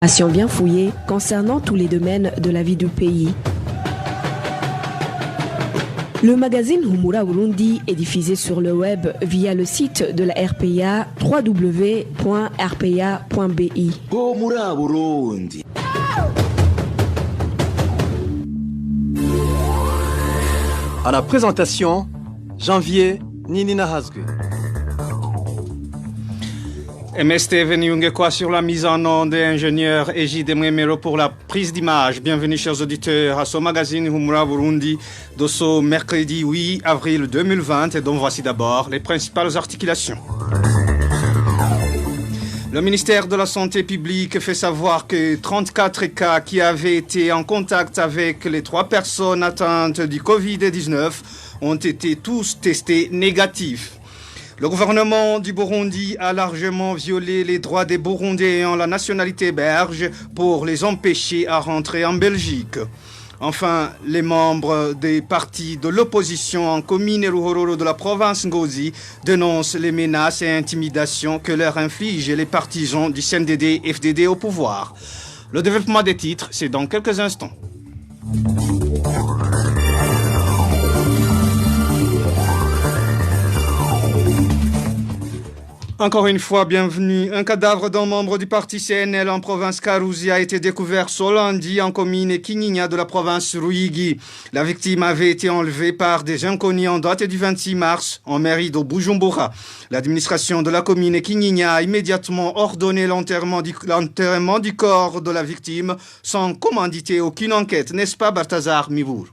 Informations bien fouillées concernant tous les domaines de la vie du pays. Le magazine Humura Burundi est diffusé sur le web via le site de la RPA www.rpa.bi. Humura Burundi. À la présentation, Janvier Ninina Hazgue. MST Venyungekwa sur la mise en onde de ingénieur Égide Mwemero pour la prise d'image. Bienvenue chers auditeurs à ce magazine Humura Burundi de ce mercredi 8 avril 2020 et dont voici d'abord les principales articulations. Le ministère de la Santé publique fait savoir que 34 cas qui avaient été en contact avec les 3 personnes atteintes du Covid-19 ont été tous testés négatifs. Le gouvernement du Burundi a largement violé les droits des Burundais ayant la nationalité belge pour les empêcher à rentrer en Belgique. Enfin, les membres des partis de l'opposition en commune Ruhororo de la province Ngozi dénoncent les menaces et intimidations que leur infligent les partisans du CNDD-FDD au pouvoir. Le développement des titres, c'est dans quelques instants. Encore une fois, bienvenue. Un cadavre d'un membre du parti CNL en province Karouzi a été découvert ce lundi en commune Kinyinya de la province Ruyigi. La victime avait été enlevée par des inconnus en date du 26 mars en mairie de Bujumbura. L'administration de la commune Kinyinya a immédiatement ordonné l'enterrement du corps de la victime sans commanditer aucune enquête. N'est-ce pas, Balthazar Mibour?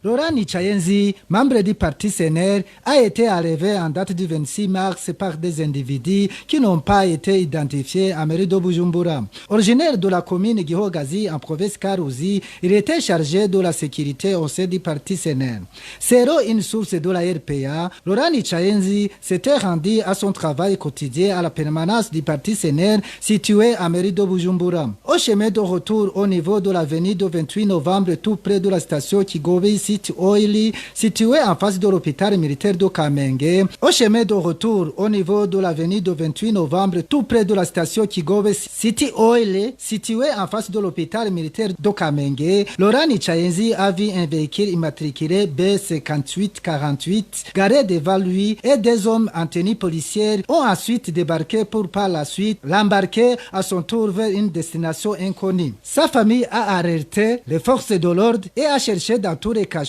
Laurent Nichayenzi, membre du parti CNR, a été enlevé en date du 26 mars par des individus qui n'ont pas été identifiés à mairie de Bujumbura. Originaire de la commune Gihogazi en province Karouzi, il était chargé de la sécurité au sein du parti CNR. Selon une source de la RPA, Laurent Nichayenzi s'était rendu à son travail quotidien à la permanence du parti CNR situé à mairie de Bujumbura. Au chemin de retour au niveau de l'avenue du 28 novembre, tout près de la station Kigobe City Oil, situé en face de l'hôpital militaire de Kamenge. Au chemin de retour au niveau de l'avenue du 28 novembre, tout près de la station Kigobe City Oil, situé en face de l'hôpital militaire de Kamenge, Laurent Nichayenzi a vu un véhicule immatriculé B5848 garé devant lui et des hommes en tenue policière ont ensuite débarqué pour par la suite l'embarquer à son tour vers une destination inconnue. Sa famille a arrêté les forces de l'ordre et a cherché dans tous les cachot,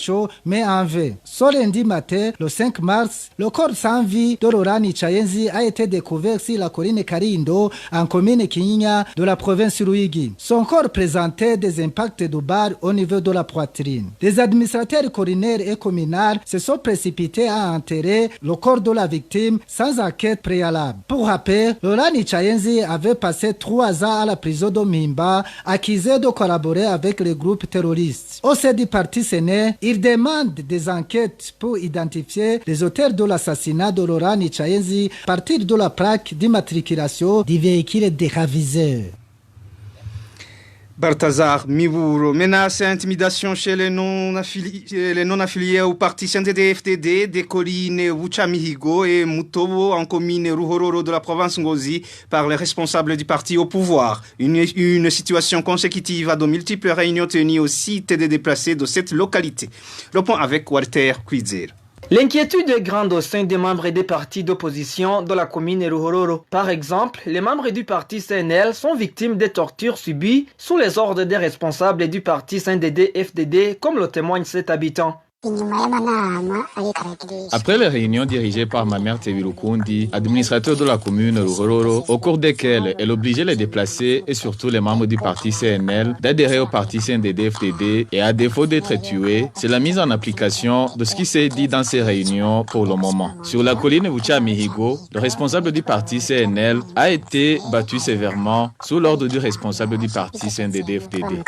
mais en vain. Ce lundi matin, le 5 mars, le corps sans vie de Laurent Nichayenzi a été découvert sur la colline Karindo, en commune Kinyinya de la province Ruyigi. Son corps présentait des impacts de balles au niveau de la poitrine. Les administrateurs coronaires et communaux se sont précipités à enterrer le corps de la victime sans enquête préalable. Pour rappel, Laurent Nichayenzi avait passé 3 ans à la prison de Mimba, accusé de collaborer avec les groupes terroristes. Au sein du parti CNR, il demande des enquêtes pour identifier les auteurs de l'assassinat de Laurent Nichayenzi à partir de la plaque d'immatriculation du véhicule déraviseur. Balthazar Mibouro, menaces et intimidations chez les non-affiliés au parti CNDD-FDD des collines Wuchamihigo et Mutobo en commune Ruhororo de la province Ngozi par les responsables du parti au pouvoir. Une situation consécutive à de multiples réunions tenues au site des déplacés de cette localité. Le point avec Walter Kwizera. L'inquiétude est grande au sein des membres des partis d'opposition de la commune Ruhororo. Par exemple, les membres du parti CNL sont victimes des tortures subies sous les ordres des responsables du parti CNDD-FDD, comme le témoigne cet habitant. Après les réunions dirigées par ma mère Tevirukundi, administrateur de la commune Ruhororo, au cours desquelles elle obligeait les déplacés et surtout les membres du parti CNL d'adhérer au parti CNDD-FDD et à défaut d'être tués, c'est la mise en application de ce qui s'est dit dans ces réunions pour le moment. Sur la colline Wuchamihigo, le responsable du parti CNL a été battu sévèrement sous l'ordre du responsable du parti CNDD-FDD.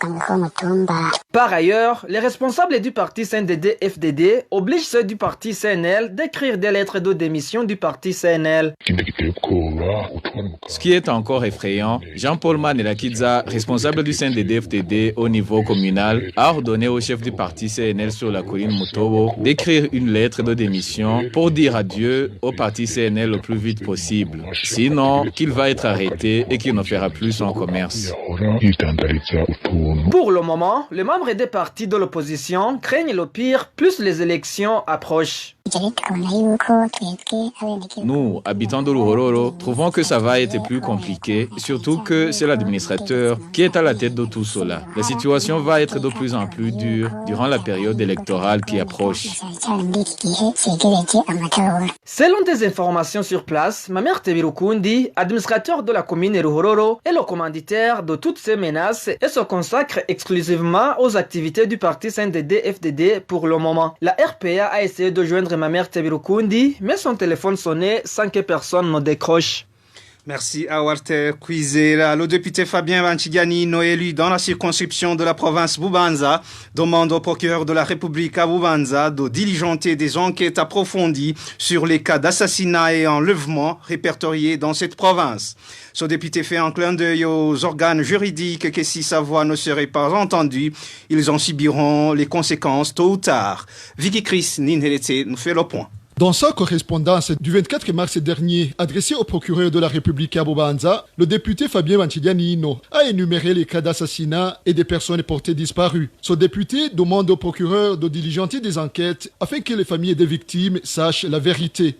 Par ailleurs, les responsables du parti CNDD-FDD CNDD-FDD oblige ceux du parti CNL d'écrire des lettres de démission du parti CNL. Ce qui est encore effrayant, Jean-Paul Manelakidza, responsable du CNDD-FDD au niveau communal, a ordonné au chef du parti CNL sur la colline Mutobo d'écrire une lettre de démission pour dire adieu au parti CNL le plus vite possible. Sinon, qu'il va être arrêté et qu'il ne fera plus son commerce. Pour le moment, les membres des partis de l'opposition craignent le pire plus les élections approchent. Nous, habitants de Ruhororo, trouvons que ça va être plus compliqué, surtout que c'est l'administrateur qui est à la tête de tout cela. La situation va être de plus en plus dure durant la période électorale qui approche. Selon des informations sur place, Mamère Tebirukundi, administrateur de la commune Ruhororo, est le commanditaire de toutes ces menaces et se consacre exclusivement aux activités du parti CNDD-FDD pour le moment. La RPA a essayé de joindre Mamère Tebirukundi, mais son téléphone sonnait sans que personne ne décroche. Merci à Walter Kwizera. Le député Fabien Vanchiganino, élu dans la circonscription de la province Bubanza, demande au procureur de la République à Bubanza de diligenter des enquêtes approfondies sur les cas d'assassinat et enlèvement répertoriés dans cette province. Ce député fait un clin d'œil aux organes juridiques que si sa voix ne serait pas entendue, ils en subiront les conséquences tôt ou tard. Vicky Chris Ninhelete nous fait le point. Dans sa correspondance du 24 mars dernier adressée au procureur de la République à Bubanza, le député Fabien Vanchiganino a énuméré les cas d'assassinat et des personnes portées disparues. Ce député demande au procureur de diligenter des enquêtes afin que les familles des victimes sachent la vérité.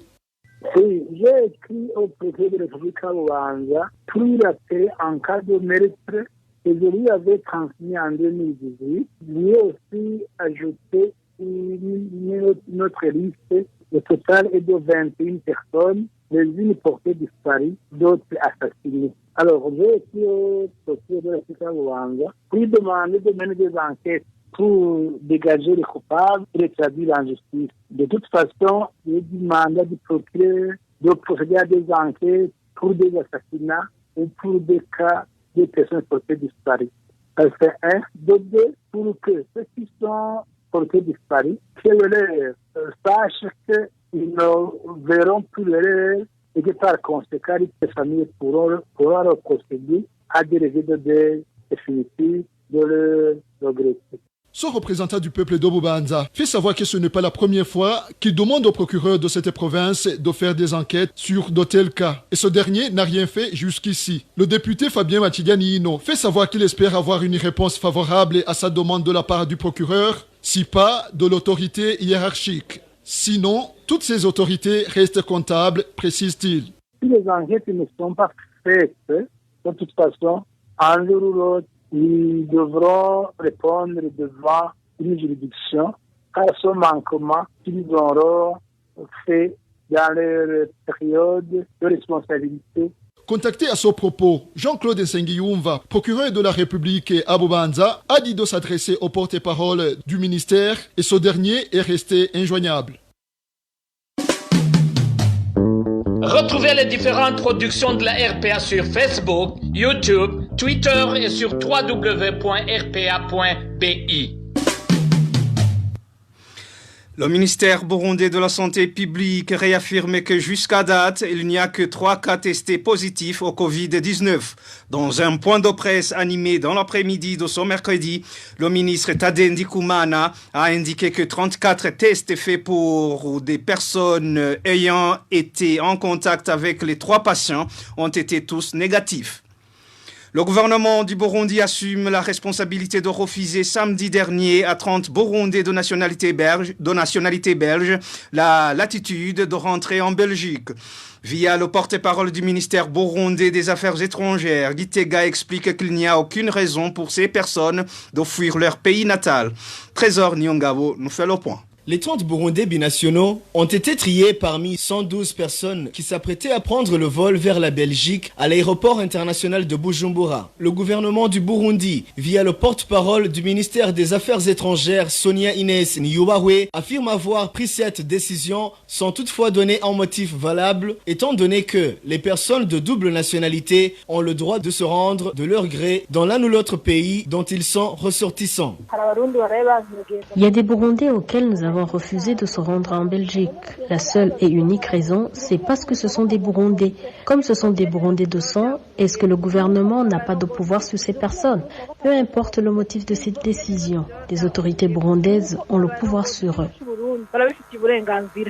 Oui, j'ai écrit au procureur de la République à Bubanza pour lui rappeler en cas de meurtre que je lui avais transmis en 2018. Lui a aussi ajouté notre liste. Le total est de 21 personnes, les unes portées disparues, d'autres assassinées. Alors, j'ai écrit au procureur de la République à Bubanza pour lui demander de mener des enquêtes pour dégager les coupables et rétablir la justice. De toute façon, il est demandé du procureur de procéder à des enquêtes pour des assassinats ou pour des cas de personnes portées disparues. C'est un. De deux, pour que ceux qui sont portés disparus, que l'heure sachent qu'ils ne verront plus l'heure et que par conséquent, les familles pourront procéder à des résultats définitifs de leur regretter. Ce représentant du peuple de Bubanza fait savoir que ce n'est pas la première fois qu'il demande au procureur de cette province de faire des enquêtes sur de tels cas. Et ce dernier n'a rien fait jusqu'ici. Le député Fabien Vanchiganino fait savoir qu'il espère avoir une réponse favorable à sa demande de la part du procureur, si pas de l'autorité hiérarchique. Sinon, toutes ces autorités restent comptables, précise-t-il. Si les enquêtes ne sont pas faites, de toute façon, un jour ou l'autre, ils devront répondre devant une juridiction à ce manquement qu'ils auront fait dans leur période de responsabilité. Contacté à ce propos, Jean-Claude Nsengiyumva, procureur de la République à Bubanza, a dit de s'adresser au porte-parole du ministère et ce dernier est resté injoignable. Retrouvez les différentes productions de la RPA sur Facebook, YouTube, Twitter et sur www.rpa.bi. Le ministère burundais de la Santé publique réaffirme que jusqu'à date, il n'y a que 3 cas testés positifs au Covid-19. Dans un point de presse animé dans l'après-midi de ce mercredi, le ministre Tadei Ndikumana a indiqué que 34 tests faits pour des personnes ayant été en contact avec les 3 patients ont été tous négatifs. Le gouvernement du Burundi assume la responsabilité de refuser samedi dernier à 30 Burundais de nationalité belge la latitude de rentrer en Belgique. Via le porte-parole du ministère burundais des Affaires étrangères, Gitega explique qu'il n'y a aucune raison pour ces personnes de fuir leur pays natal. Trésor Nyongabo nous fait le point. Les 30 Burundais binationaux ont été triés parmi 112 personnes qui s'apprêtaient à prendre le vol vers la Belgique à l'aéroport international de Bujumbura. Le gouvernement du Burundi, via le porte-parole du ministère des Affaires étrangères Sonia Inès Niyubawe, affirme avoir pris cette décision sans toutefois donner un motif valable, étant donné que les personnes de double nationalité ont le droit de se rendre de leur gré dans l'un ou l'autre pays dont ils sont ressortissants. Il y a des Burundais auxquels nous avons avons refusé de se rendre en Belgique. La seule et unique raison, c'est parce que ce sont des Burundais. Comme ce sont des Burundais de sang, est-ce que le gouvernement n'a pas de pouvoir sur ces personnes? Peu importe le motif de cette décision, les autorités burundaises ont le pouvoir sur eux.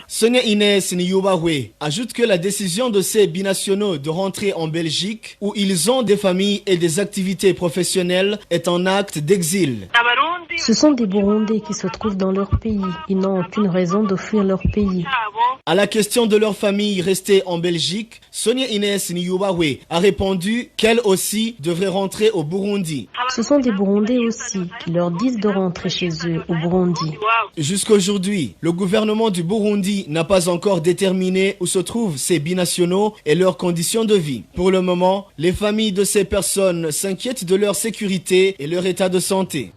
Sonia Inès Niyubahwe ajoute que la décision de ces binationaux de rentrer en Belgique, où ils ont des familles et des activités professionnelles, est un acte d'exil. Ce sont des Burundais qui se trouvent dans leur pays. Ils n'ont aucune raison de fuir leur pays. À la question de leur famille restée en Belgique, Sonia Inès Niyubahwe a répondu qu'elle aussi devrait rentrer au Burundi. Ce sont des Burundais aussi qui leur disent de rentrer chez eux au Burundi. Jusqu'aujourd'hui, le gouvernement du Burundi n'a pas encore déterminé où se trouvent ces binationaux et leurs conditions de vie. Pour le moment, les familles de ces personnes s'inquiètent de leur sécurité et leur état de santé.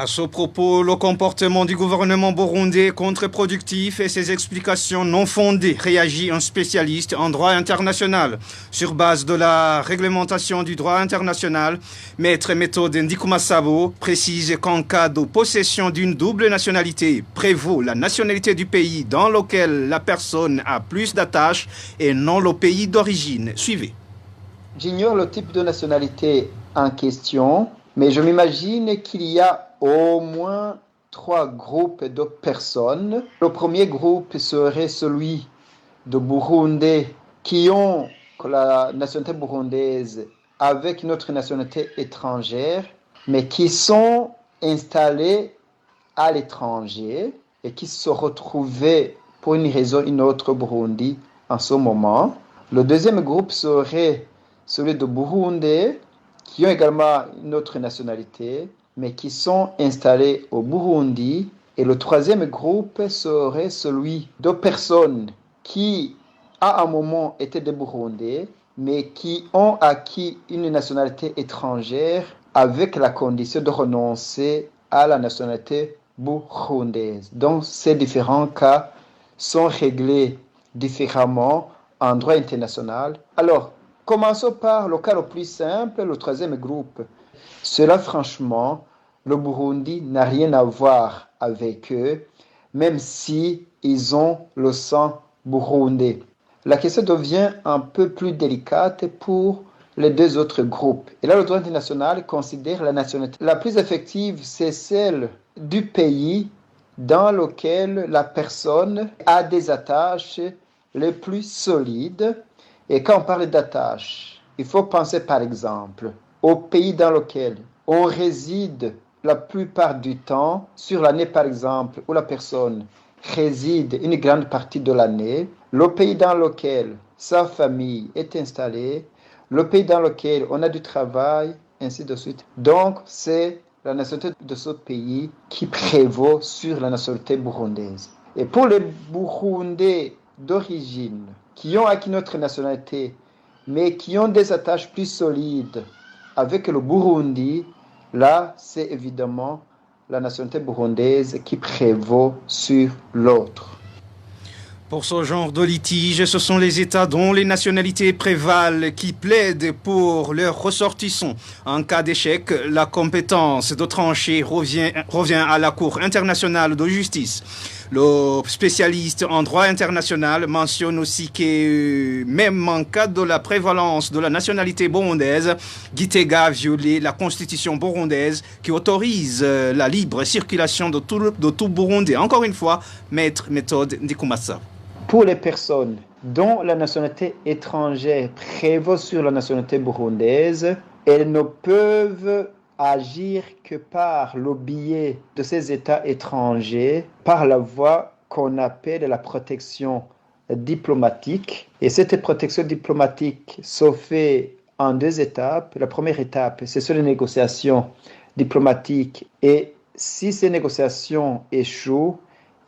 À ce propos, le comportement du gouvernement burundais est contre-productif et ses explications non fondées, réagit un spécialiste en droit international. Sur base de la réglementation du droit international, Maître Méthode Ndikumasabo précise qu'en cas de possession d'une double nationalité, prévaut la nationalité du pays dans lequel la personne a plus d'attaches et non le pays d'origine. Suivez. J'ignore le type de nationalité en question, mais je m'imagine qu'il y a au moins 3 groupes de personnes. Le premier groupe serait celui de Burundais qui ont la nationalité burundaise avec une autre nationalité étrangère, mais qui sont installés à l'étranger et qui se retrouvaient pour une raison ou une autre au Burundi en ce moment. Le deuxième groupe serait celui de Burundais qui ont également une autre nationalité, mais qui sont installés au Burundi. Et le troisième groupe serait celui de personnes qui, à un moment, étaient des Burundais, mais qui ont acquis une nationalité étrangère avec la condition de renoncer à la nationalité burundaise. Donc, ces différents cas sont réglés différemment en droit international. Alors, commençons par le cas le plus simple, le troisième groupe. Cela, franchement, le Burundi n'a rien à voir avec eux, même si ils ont le sang burundais. La question devient un peu plus délicate pour les 2 autres groupes. Et là, le droit international considère la nationalité la plus effective, c'est celle du pays dans lequel la personne a des attaches les plus solides. Et quand on parle d'attaches, il faut penser par exemple au pays dans lequel on réside la plupart du temps, sur l'année par exemple, où la personne réside une grande partie de l'année, le pays dans lequel sa famille est installée, le pays dans lequel on a du travail, ainsi de suite. Donc, c'est la nationalité de ce pays qui prévaut sur la nationalité burundaise. Et pour les Burundais d'origine, qui ont acquis notre nationalité, mais qui ont des attaches plus solides avec le Burundi, là, c'est évidemment la nationalité burundaise qui prévaut sur l'autre. Pour ce genre de litige, ce sont les États dont les nationalités prévalent qui plaident pour leurs ressortissants. En cas d'échec, la compétence de trancher revient à la Cour internationale de justice. Le spécialiste en droit international mentionne aussi que même en cas de la prévalence de la nationalité burundaise, Gitega a violé la constitution burundaise qui autorise la libre circulation de tout Burundais. Encore une fois, Maître Méthode Ndikumasabo. Pour les personnes dont la nationalité étrangère prévaut sur la nationalité burundaise, elles ne peuvent agir que par le biais de ces États étrangers, par la voie qu'on appelle la protection diplomatique. Et cette protection diplomatique se fait en 2 étapes. La première étape, c'est sur les négociations diplomatiques. Et si ces négociations échouent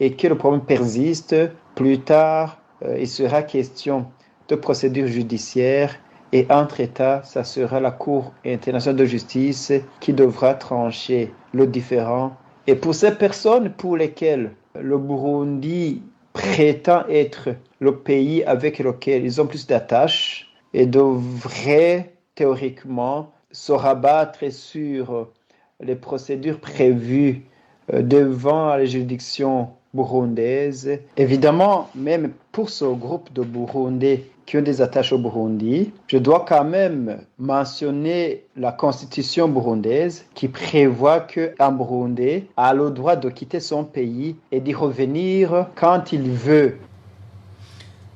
et que le problème persiste, plus tard, il sera question de procédure judiciaire. Et entre États, ça sera la Cour internationale de justice qui devra trancher le différend. Et pour ces personnes pour lesquelles le Burundi prétend être le pays avec lequel ils ont plus d'attaches et devraient théoriquement se rabattre sur les procédures prévues devant la juridiction burundaise. Évidemment, même pour ce groupe de Burundais qui ont des attaches au Burundi, je dois quand même mentionner la constitution burundaise qui prévoit qu'un Burundais a le droit de quitter son pays et d'y revenir quand il veut.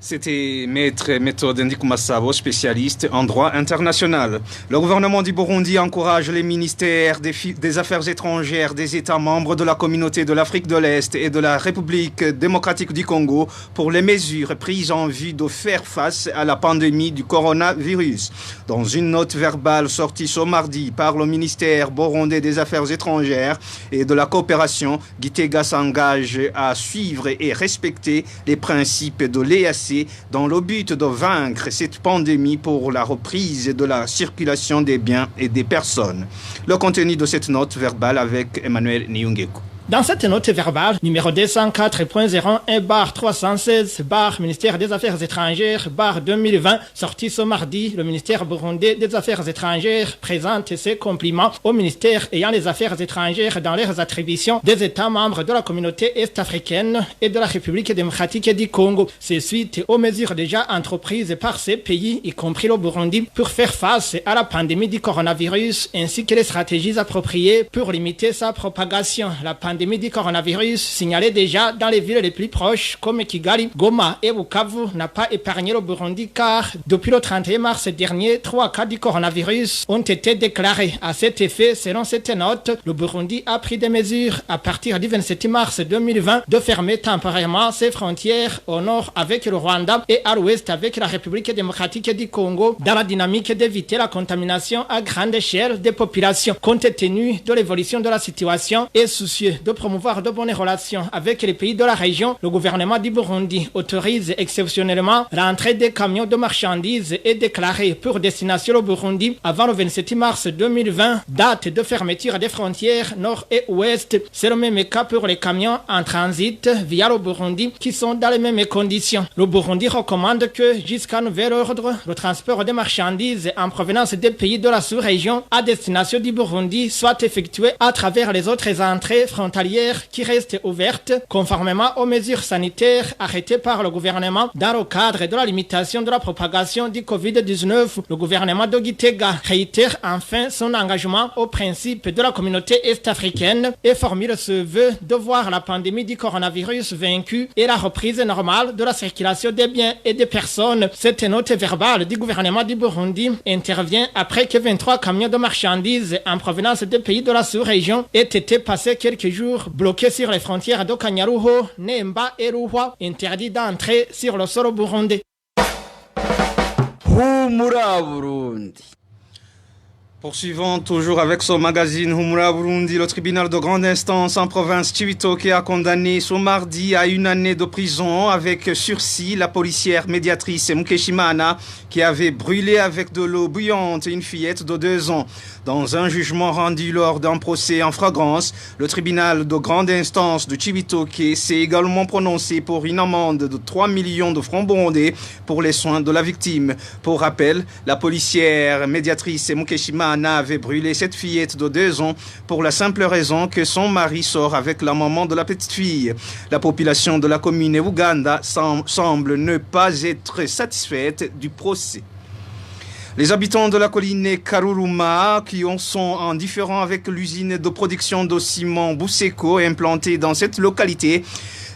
C'était Maître Methode Ndikumasabo, spécialiste en droit international. Le gouvernement du Burundi encourage les ministères des Affaires étrangères des États membres de la communauté de l'Afrique de l'Est et de la République démocratique du Congo pour les mesures prises en vue de faire face à la pandémie du coronavirus. Dans une note verbale sortie ce mardi par le ministère burundais des Affaires étrangères et de la coopération, Gitega s'engage à suivre et respecter les principes de l'EAC dans le but de vaincre cette pandémie pour la reprise de la circulation des biens et des personnes. Le contenu de cette note verbale avec Emmanuel Niungeko. Dans cette note verbale, numéro 204.01/316, ministère des Affaires étrangères, 2020, sortie ce mardi, le ministère burundais des Affaires étrangères présente ses compliments au ministère ayant les affaires étrangères dans leurs attributions des États membres de la communauté est-africaine et de la République démocratique du Congo. C'est suite aux mesures déjà entreprises par ces pays, y compris le Burundi, pour faire face à la pandémie du coronavirus, ainsi que les stratégies appropriées pour limiter sa propagation. La pandémie du coronavirus signalée déjà dans les villes les plus proches comme Kigali, Goma et Bukavu n'a pas épargné le Burundi car depuis le 31 mars dernier, 3 cas du coronavirus ont été déclarés. À cet effet, selon cette note, le Burundi a pris des mesures à partir du 27 mars 2020 de fermer temporairement ses frontières au nord avec le Rwanda et à l'ouest avec la République démocratique du Congo dans la dynamique d'éviter la contamination à grande échelle des populations. Compte tenu de l'évolution de la situation et soucieux de promouvoir de bonnes relations avec les pays de la région, le gouvernement du Burundi autorise exceptionnellement l'entrée des camions de marchandises et déclarée pour destination au Burundi avant le 27 mars 2020, date de fermeture des frontières nord et ouest. C'est le même cas pour les camions en transit via le Burundi qui sont dans les mêmes conditions. Le Burundi recommande que jusqu'à nouvel ordre, le transport des marchandises en provenance des pays de la sous-région à destination du Burundi soit effectué à travers les autres entrées frontalières qui restent ouvertes conformément aux mesures sanitaires arrêtées par le gouvernement dans le cadre de la limitation de la propagation du Covid-19. Le gouvernement de Gitega réitère enfin son engagement au principe de la communauté est-africaine et formule ce vœu de voir la pandémie du coronavirus vaincue et la reprise normale de la circulation des biens et des personnes. Cette note verbale du gouvernement du Burundi intervient après que 23 camions de marchandises en provenance des pays de la sous-région aient été passés quelques jours bloqués sur les frontières de Kanyaruho, Nemba et Ruhwa, interdits d'entrer sur le sol burundais. Humura Burundi. Poursuivons toujours avec son magazine Humura Burundi. Le tribunal de grande instance en province Cibitoke a condamné ce mardi à 1 année de prison avec sursis la policière médiatrice Mukeshimana qui avait brûlé avec de l'eau bouillante une fillette de 2 ans. Dans un jugement rendu lors d'un procès en flagrance, le tribunal de grande instance de Cibitoke s'est également prononcé pour une amende de 3 millions de francs burundais pour les soins de la victime. Pour rappel, la policière médiatrice Mukeshimana avait brûlé cette fillette de 2 ans pour la simple raison que son mari sort avec la maman de la petite fille. La population de la commune Uganda semble ne pas être satisfaite du procès. Les habitants de la colline Karuruma, qui sont en différend avec l'usine de production de ciment Buseko implantée dans cette localité,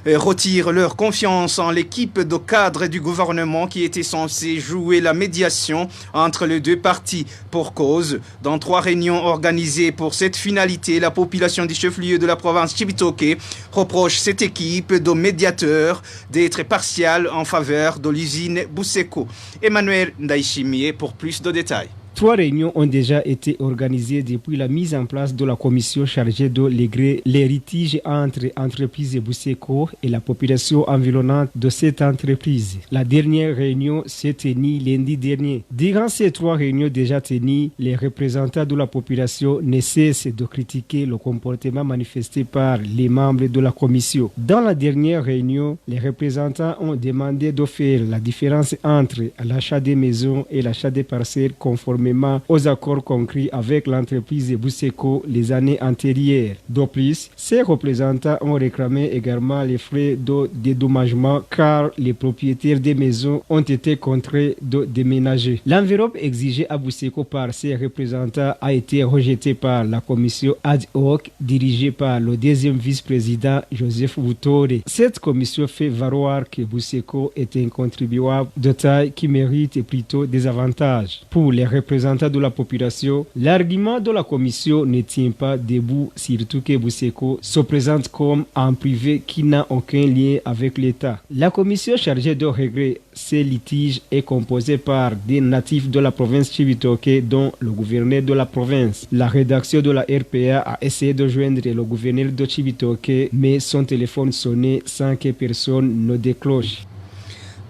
retirent leur confiance en l'équipe de cadres du gouvernement qui était censée jouer la médiation entre les deux parties. Pour cause, dans 3 réunions organisées pour cette finalité, la population du chef-lieu de la province Cibitoke reproche cette équipe de médiateurs d'être partiale en faveur de l'usine Buseko. Emmanuel Ndaishimie pour plus de détails. 3 réunions ont déjà été organisées depuis la mise en place de la commission chargée de régler les litiges entre entreprises Buseko et la population environnante de cette entreprise. La dernière réunion s'est tenue lundi dernier. Durant ces 3 réunions déjà tenues, les représentants de la population ne cessent de critiquer le comportement manifesté par les membres de la commission. Dans la dernière réunion, les représentants ont demandé de faire la différence entre l'achat des maisons et l'achat des parcelles conformément conformément aux accords conclus avec l'entreprise Buseko les années antérieures. De plus, ces représentants ont réclamé également les frais de dédommagement car les propriétaires des maisons ont été contraints de déménager. L'enveloppe exigée à Buseko par ces représentants a été rejetée par la commission ad hoc dirigée par le deuxième vice-président Joseph Butore. Cette commission fait valoir que Buseko est un contribuable de taille qui mérite plutôt des avantages. Pour les représentants de la population, l'argument de la commission ne tient pas debout, surtout que Buseko se présente comme un privé qui n'a aucun lien avec l'État. La commission chargée de régler ces litiges est composée par des natifs de la province Chibitoke, dont le gouverneur de la province. La rédaction de la RPA a essayé de joindre le gouverneur de Chibitoke, mais son téléphone sonnait sans que personne ne décroche.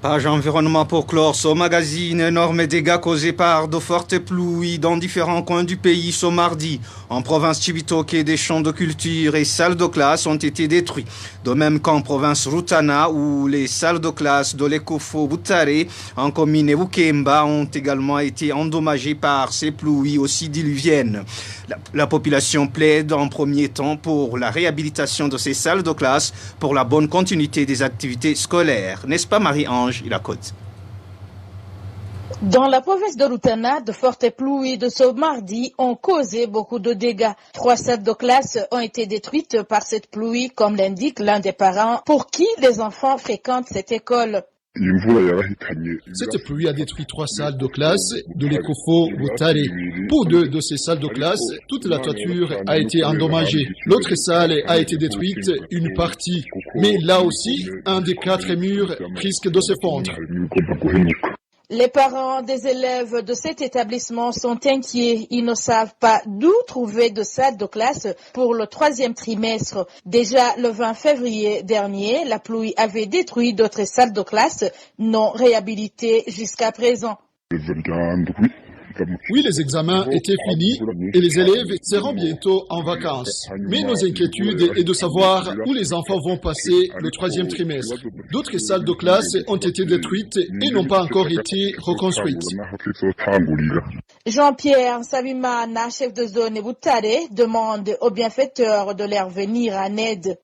Page environnement pour clore ce magazine. Énormes dégâts causés par de fortes pluies dans différents coins du pays ce mardi. En province Chibitoke, des champs de culture et salles de classe ont été détruits. De même qu'en province Rutana, où les salles de classe de l'Ekofo Butare en commune Bukemba ont également été endommagées par ces pluies aussi diluviennes. La population plaide en premier temps pour la réhabilitation de ces salles de classe pour la bonne continuité des activités scolaires. N'est-ce pas Marie-Ange? Dans la province de Rutana, de fortes pluies de ce mardi ont causé beaucoup de dégâts. 3 salles de classe ont été détruites par cette pluie, comme l'indique l'un des parents pour qui les enfants fréquentent cette école. Cette pluie a détruit 3 salles de classe de l'Ekofo Butare. Pour 2 de ces salles de classe, toute la toiture a été endommagée. L'autre salle a été détruite, une partie. Mais là aussi, un des 4 murs risque de s'effondrer. Les parents des élèves de cet établissement sont inquiets. Ils ne savent pas d'où trouver de salles de classe pour le 3e trimestre. Déjà le 20 février dernier, la pluie avait détruit d'autres salles de classe non réhabilitées jusqu'à présent. Oui, les examens étaient finis et les élèves seront bientôt en vacances. Mais nos inquiétudes est de savoir où les enfants vont passer le 3e trimestre. D'autres salles de classe ont été détruites et n'ont pas encore été reconstruites. Jean-Pierre Savimana, chef de zone Butare, demande aux bienfaiteurs de leur venir en aide.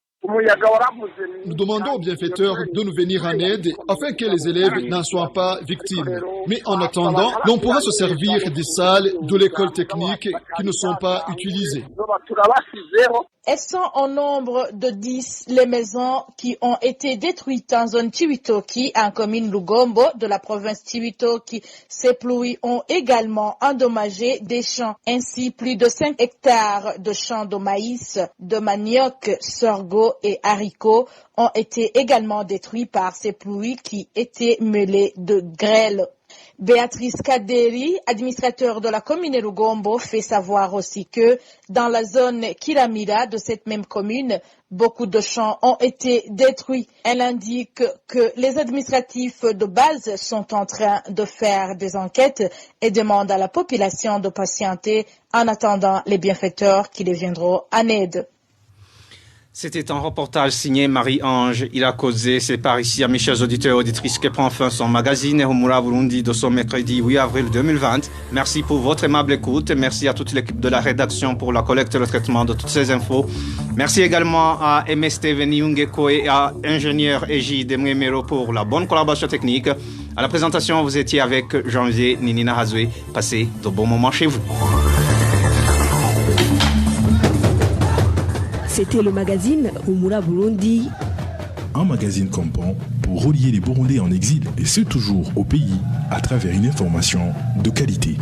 Nous demandons aux bienfaiteurs de nous venir en aide afin que les élèves n'en soient pas victimes. Mais en attendant, l'on pourra se servir des salles de l'école technique qui ne sont pas utilisées. Elles sont au nombre de 10 les maisons qui ont été détruites en zone Chibitoke, en commune Lugombo de la province Chibitoke. Ces pluies ont également endommagé des champs. Ainsi, plus de 5 hectares de champs de maïs, de manioc, sorgho et haricots ont été également détruits par ces pluies qui étaient mêlées de grêle. Béatrice Kaderi, administrateur de la commune Lugombo, fait savoir aussi que dans la zone Kiramira de cette même commune, beaucoup de champs ont été détruits. Elle indique que les administratifs de base sont en train de faire des enquêtes et demande à la population de patienter en attendant les bienfaiteurs qui les viendront en aide. C'était un reportage signé Marie-Ange. Il a causé, c'est par ici, à mes chers auditeurs et auditrices, que prend fin son magazine Humura Burundi de ce mercredi 8 avril 2020. Merci pour votre aimable écoute. Merci à toute l'équipe de la rédaction pour la collecte et le traitement de toutes ces infos. Merci également à MST Veniungeko et à ingénieur Eji Demwemero pour la bonne collaboration technique. À la présentation, vous étiez avec Janvier Ninina Hazwe. Passez de bons moments chez vous. C'était le magazine Humura Burundi. Un magazine comprend pour relier les Burundais en exil et ceux toujours au pays à travers une information de qualité.